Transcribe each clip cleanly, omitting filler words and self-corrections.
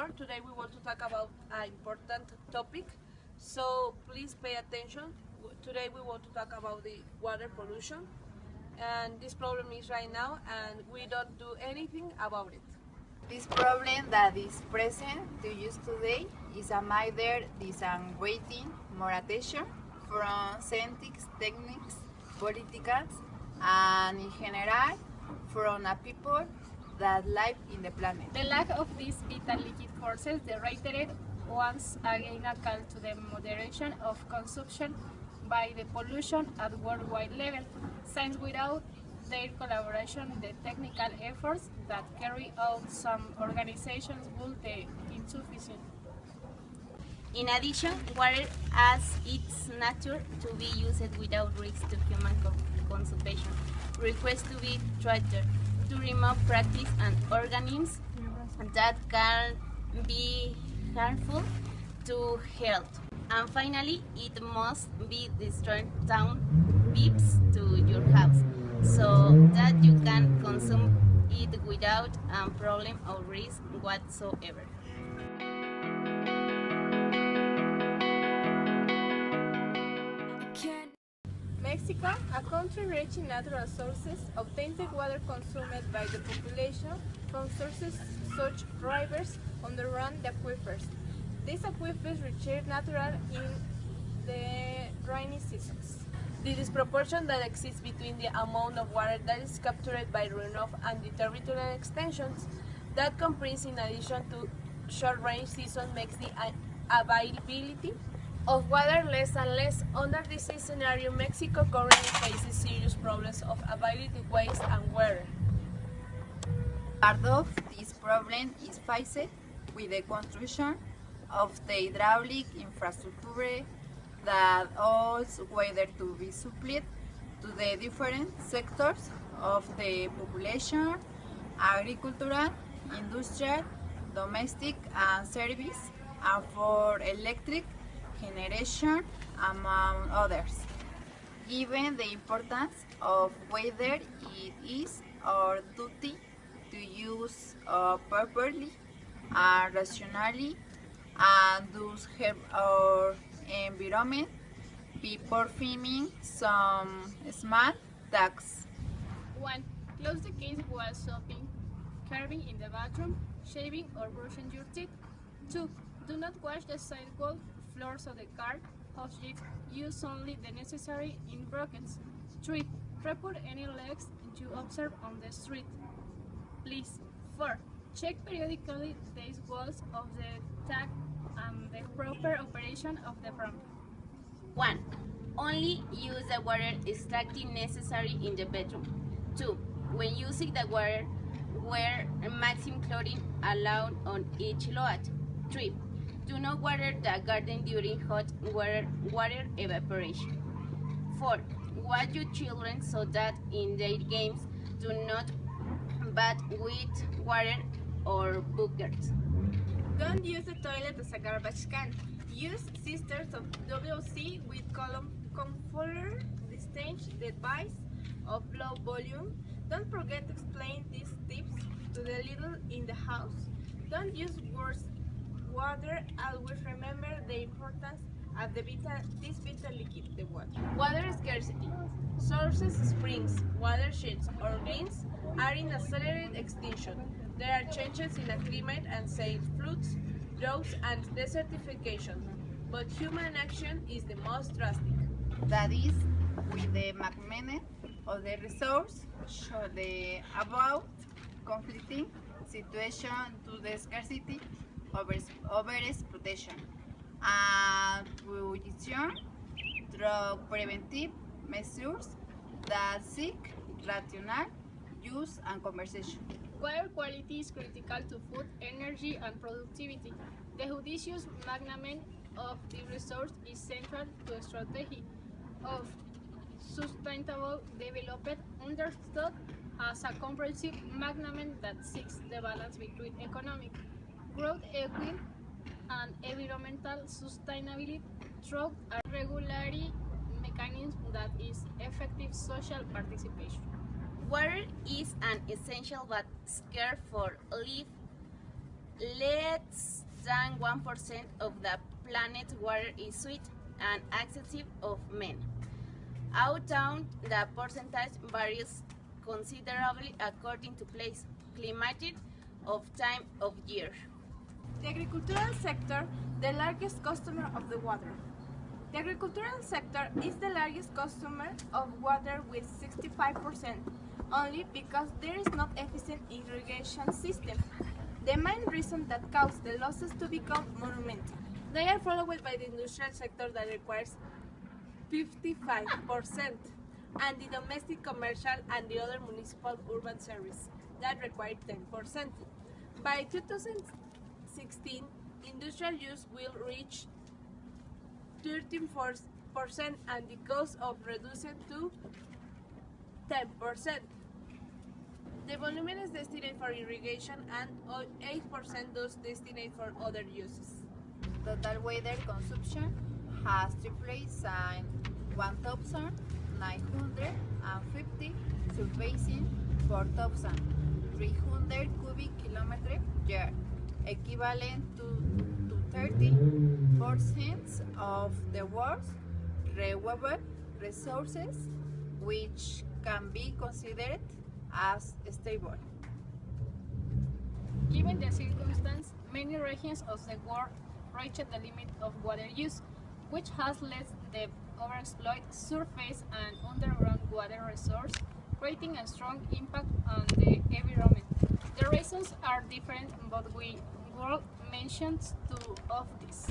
more. Today we want to talk about an important topic, so please pay attention. Today we want to talk about the water pollution, and this problem is right now and we don't do anything about it. This problem that is present to use today is a matter disengaging more attention from scientific techniques, politicals, and in general from a people that live in the planet. The lack of these vital liquid forces reiterated once again a call to the moderation of consumption by the pollution at worldwide level, since without their collaboration, the technical efforts that carry out some organizations would be insufficient. In addition, water has its nature to be used without risk to human consumption requires to be treated to remove practice and organisms that can be harmful to health. And finally, it must be destroyed down pips to your house so that you can consume it without a problem or risk whatsoever. Mexico, a country rich in natural sources, obtains the water consumed by the population from sources such rivers underrun the aquifers. These aquifers recharge natural in the rainy seasons. The disproportion that exists between the amount of water that is captured by runoff and the territorial extensions that comprise in addition to short rain season makes the availability of water less and less. Under this scenario, Mexico currently faces serious problems of availability, waste, and water. Part of this problem is faced with the construction of the hydraulic infrastructure that allows water to be supplied to the different sectors of the population: agricultural, industrial, domestic, and service, and for electric generation, among others. Given the importance of water, it is our duty to use properly and rationally, and thus help our environment by performing some small tasks. 1. Close the case while soaping, carving in the bathroom, shaving or brushing your teeth. 2. Do not wash the sidewalk, floors of the car, objects. Use only the necessary in buckets. 3. Report any leaks you observe on the street, please. 4. Check periodically the walls of the tap and the proper operation of the pump. 1. Only use the water extracted necessary in the bedroom. 2. When using the water, wear maximum clothing allowed on each load. 3. Do not water the garden during hot water evaporation. 4. Watch your children so that in their games do not bath with water or buckets. Don't use the toilet as a garbage can. Use cisterns of WC with comforter, distinguish the device of low volume. Don't forget to explain these tips to the little in the house. Don't use worse water. Always remember the importance of this vital liquid, the water. Water scarcity. Sources, springs, watersheds, or greens are in accelerated extinction. There are changes in the climate and say floods, droughts, and desertification, but human action is the most drastic. That is, with the management of the resource, show the about conflicting situation to the scarcity, overexploitation, and prohibition through preventive measures that seek rational use and conservation. Water quality is critical to food, energy, and productivity. The judicious management of the resource is central to a strategy of sustainable development, understood as a comprehensive management that seeks the balance between economic growth, equity, and environmental sustainability through a regulatory mechanism that is effective social participation. Water is an essential but scarce for life less than 1% of the planet's water is sweet and accessible of men. Although the percentage varies considerably according to place, climate, of time of year. The agricultural sector, the largest customer of the water. The agricultural sector is the largest customer of water with 65%, only because there is not efficient irrigation system. The main reason that caused the losses to become monumental. They are followed by the industrial sector that requires 55%, and the domestic, commercial, and the other municipal urban service that require 10%. By 2016, industrial use will reach 13%, and the cost of reduced to 10%. The volume is destined for irrigation and 8% those destined for other uses. Total water consumption has to place in 1,950 surfacing 4,300 cubic kilometer year, equivalent to 30% of the world's renewable resources, which can be considered as stable. Given the circumstance, many regions of the world reach the limit of water use, which has led the overexploit surface and underground water resource, creating a strong impact on the environment. The reasons are different, but we will mention two of these.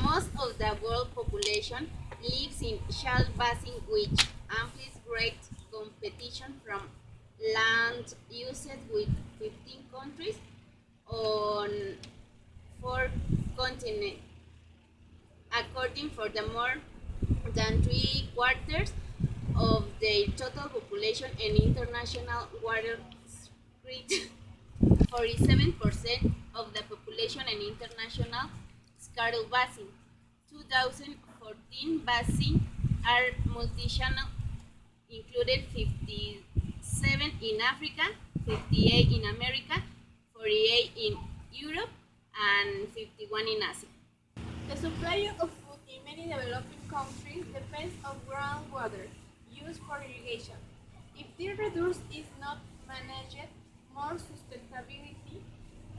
Most of the world population lives in shale basin, which amplifies great competition from land used with 15 countries on 4 continents, accounting for the more than 3/4 of their total population and international water spread. 47% of the population and international Scarlet basin. 2014 basin are multi-channel, included 57 in Africa, 58 in America, 48 in Europe, and 51 in Asia. The supply of food in many developing countries depends on groundwater used for irrigation. If this resource is not managed, more sustainability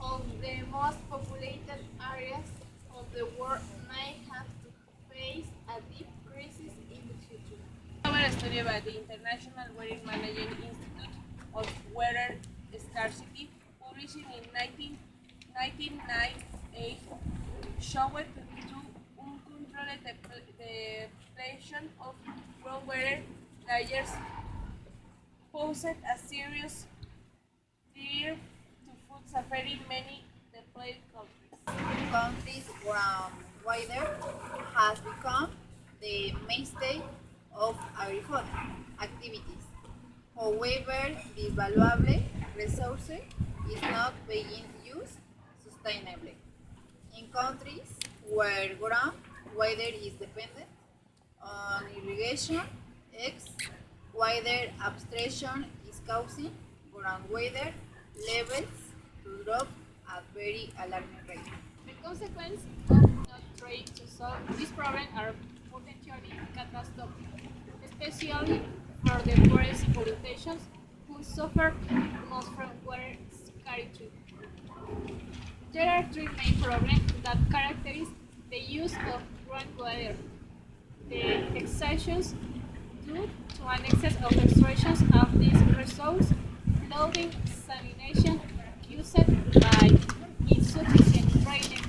of the most populated areas of the world may have to face a deep crisis in the future. Our study by the International Water Management Institute of Water Scarcity, published in 1998, showed to uncontrolled depletion of groundwater layers posed a serious threat to food supply in many depleted countries. Countries groundwater has become the mainstay of agricultural activities. However, this valuable resource is not being used sustainably. In countries where groundwater is dependent on irrigation, water abstraction is causing groundwater levels to drop at very alarming rate. The consequences of not trying to solve this problem are potentially catastrophic, especially for the poorest populations who suffer most from water scarcity. There are three main problems that characterize the use of groundwater: the exhaustions due to an excess of extraction of this resource, flooding, salination used by insufficient drainage,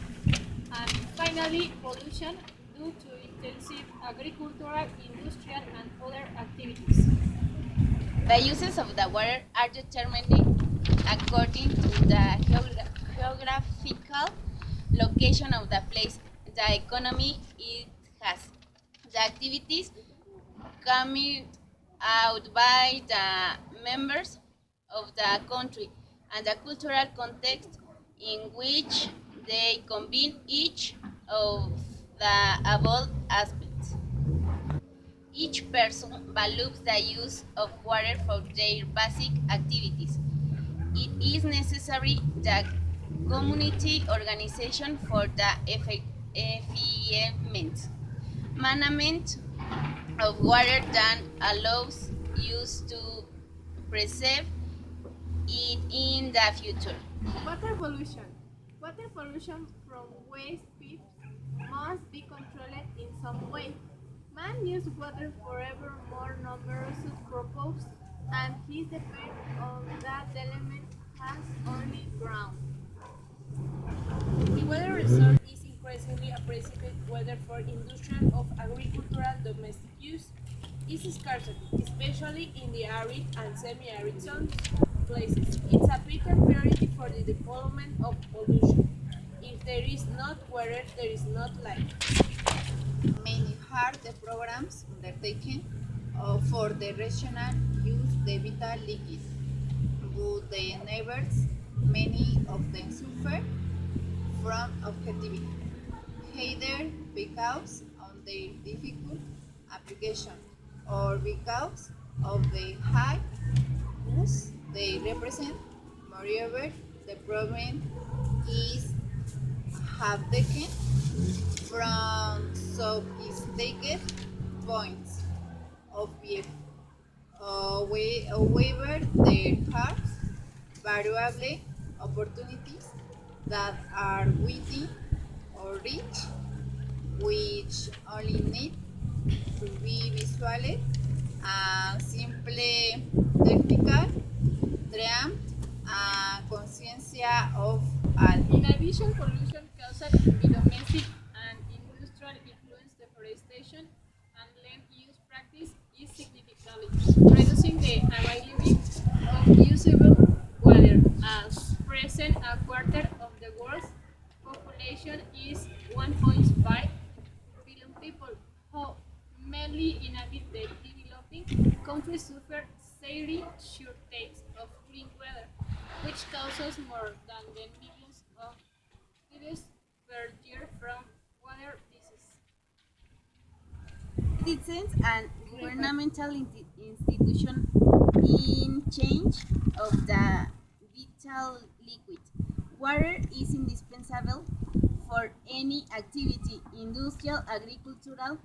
and finally pollution due to intensive agricultural, industrial, and other activities. The uses of the water are determined according to the geographical location of the place, the economy it has, the activities carried out by the members of the country, and the cultural context in which they combine each of the above aspects. Each person values the use of water for their basic activities. It is necessary that community organization for the efficient management of water that allows use to preserve it in the future. Water pollution. Water pollution from waste pipes must be controlled in some way. Man uses water for ever more numerous purposes, and his depend on that element has only ground. The water resource is increasingly appreciated whether for industrial or agricultural domestic use. Its scarcity, especially in the arid and semi-arid zones, places it's a vital priority for the development of pollution. If there is not water, there is not life. Many are the programs undertaken for the rational use the vital liquid, but the neighbors, many of them suffer from objectivity, either because of their difficult application or because of the high costs they represent. Moreover, the problem is have taken from sophisticated points of view. However, there are variable opportunities that are within or reach, which only need to be visualized and simply technical, dreamt and consciencia of all. In addition, pollution caused by domestic and industrial influence, deforestation, and land use practice is significantly reducing the availability of usable water. As present, a quarter of the world's population is 1.5 billion people, who mainly inhabit the developing countries suffer severe shortage of clean water, which causes more than 10 millions of deaths per year from water disease. Citizens and governmental institutions in change of the vital liquid. Water is indispensable for any activity, industrial, agricultural,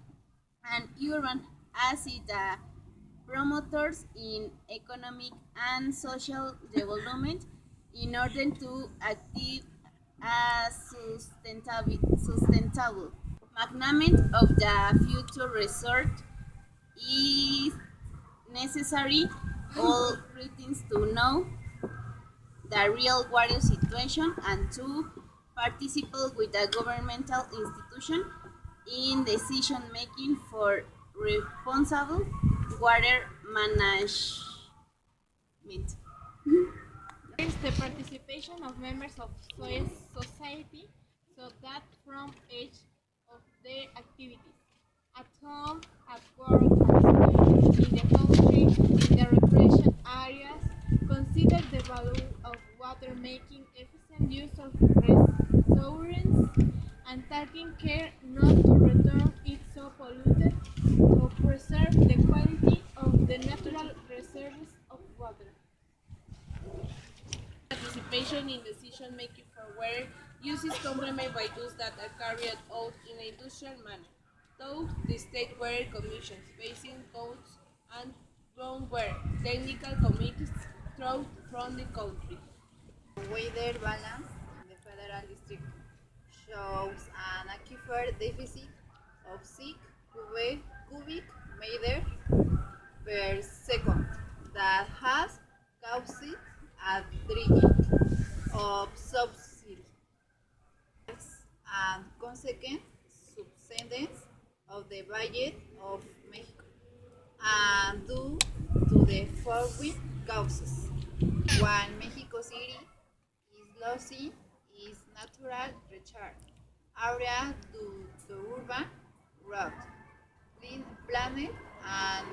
and urban, as it promoters in economic and social development in order to achieve a sustainable management of the future resort is necessary. All routines to know the real water situation and to participate with the governmental institution in decision making for responsible water management. Is the participation of members of society so that from each of their activities at home, at work, at school, in the country, in the recreation areas, consider the value of water making efficient use of resources and taking care not to return it so polluted to preserve the quality of the natural reserves of water. Participation in decision making for water use is complemented by those that are carried out in an industrial manner. Though the state water commissions, basin codes, and groundwater technical committees throughout from the country. Weather balance in the federal district shows an aquifer deficit of 6 cubic meter per second that has caused a drying of subsoil and consequent subsidence of the budget of Mexico, and due to the following causes. One, Mexico City is losing its natural recharge area due to urban growth, planet and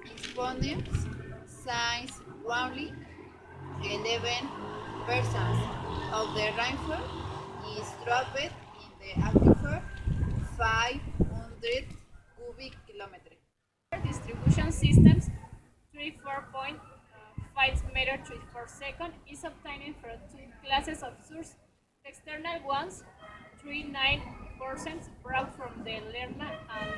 exponents since only 11% of the rainfall is dropped in the aquifer 500 cubic kilometers. Distribution systems 34.5 5 meter trees per second is obtained from two classes of sources. The external ones, 39% brought from the Lerna and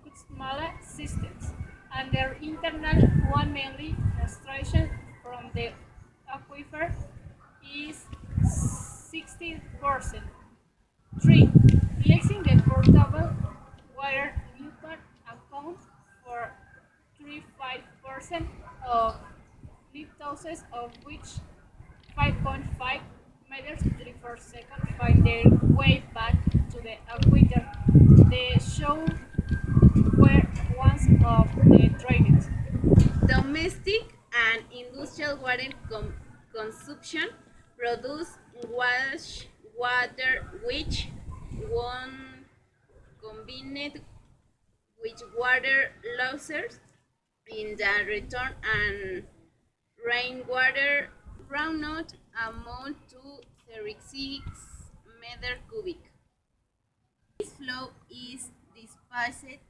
Kutzmala systems, and their internal one mainly extraction from the aquifer is 60%. 3. Mixing the portable water Newton accounts for 35% of litoses, of which 5.5 meters per second find their way back to the aquifer. The show were once of the drainage. Domestic and industrial water consumption produce water which, when combined with water losses in the return and rainwater runout amount to 36 meter cubic. This flow is dispersed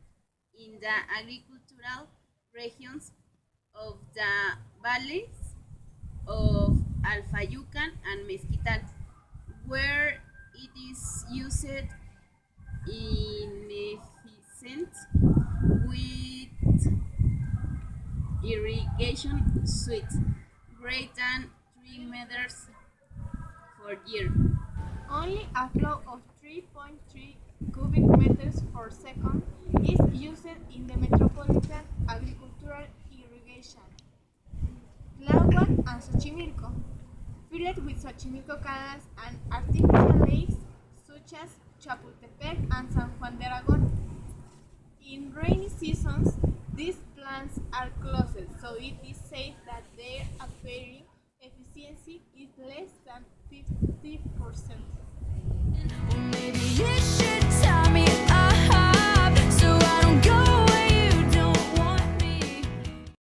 in the agricultural regions of the valleys of Alfayucan and Mezquital, where it is used in efficient with irrigation suites greater than 3 meters per year. Only a flow of 3.3 cubic meters per second is used in the metropolitan agricultural irrigation. Tláhuac and Xochimilco, filled with Xochimilco canals and artificial lakes such as Chapultepec and San Juan de Aragón. In rainy seasons, these plants are closed, so it is said that their aquifer efficiency is less than 50%.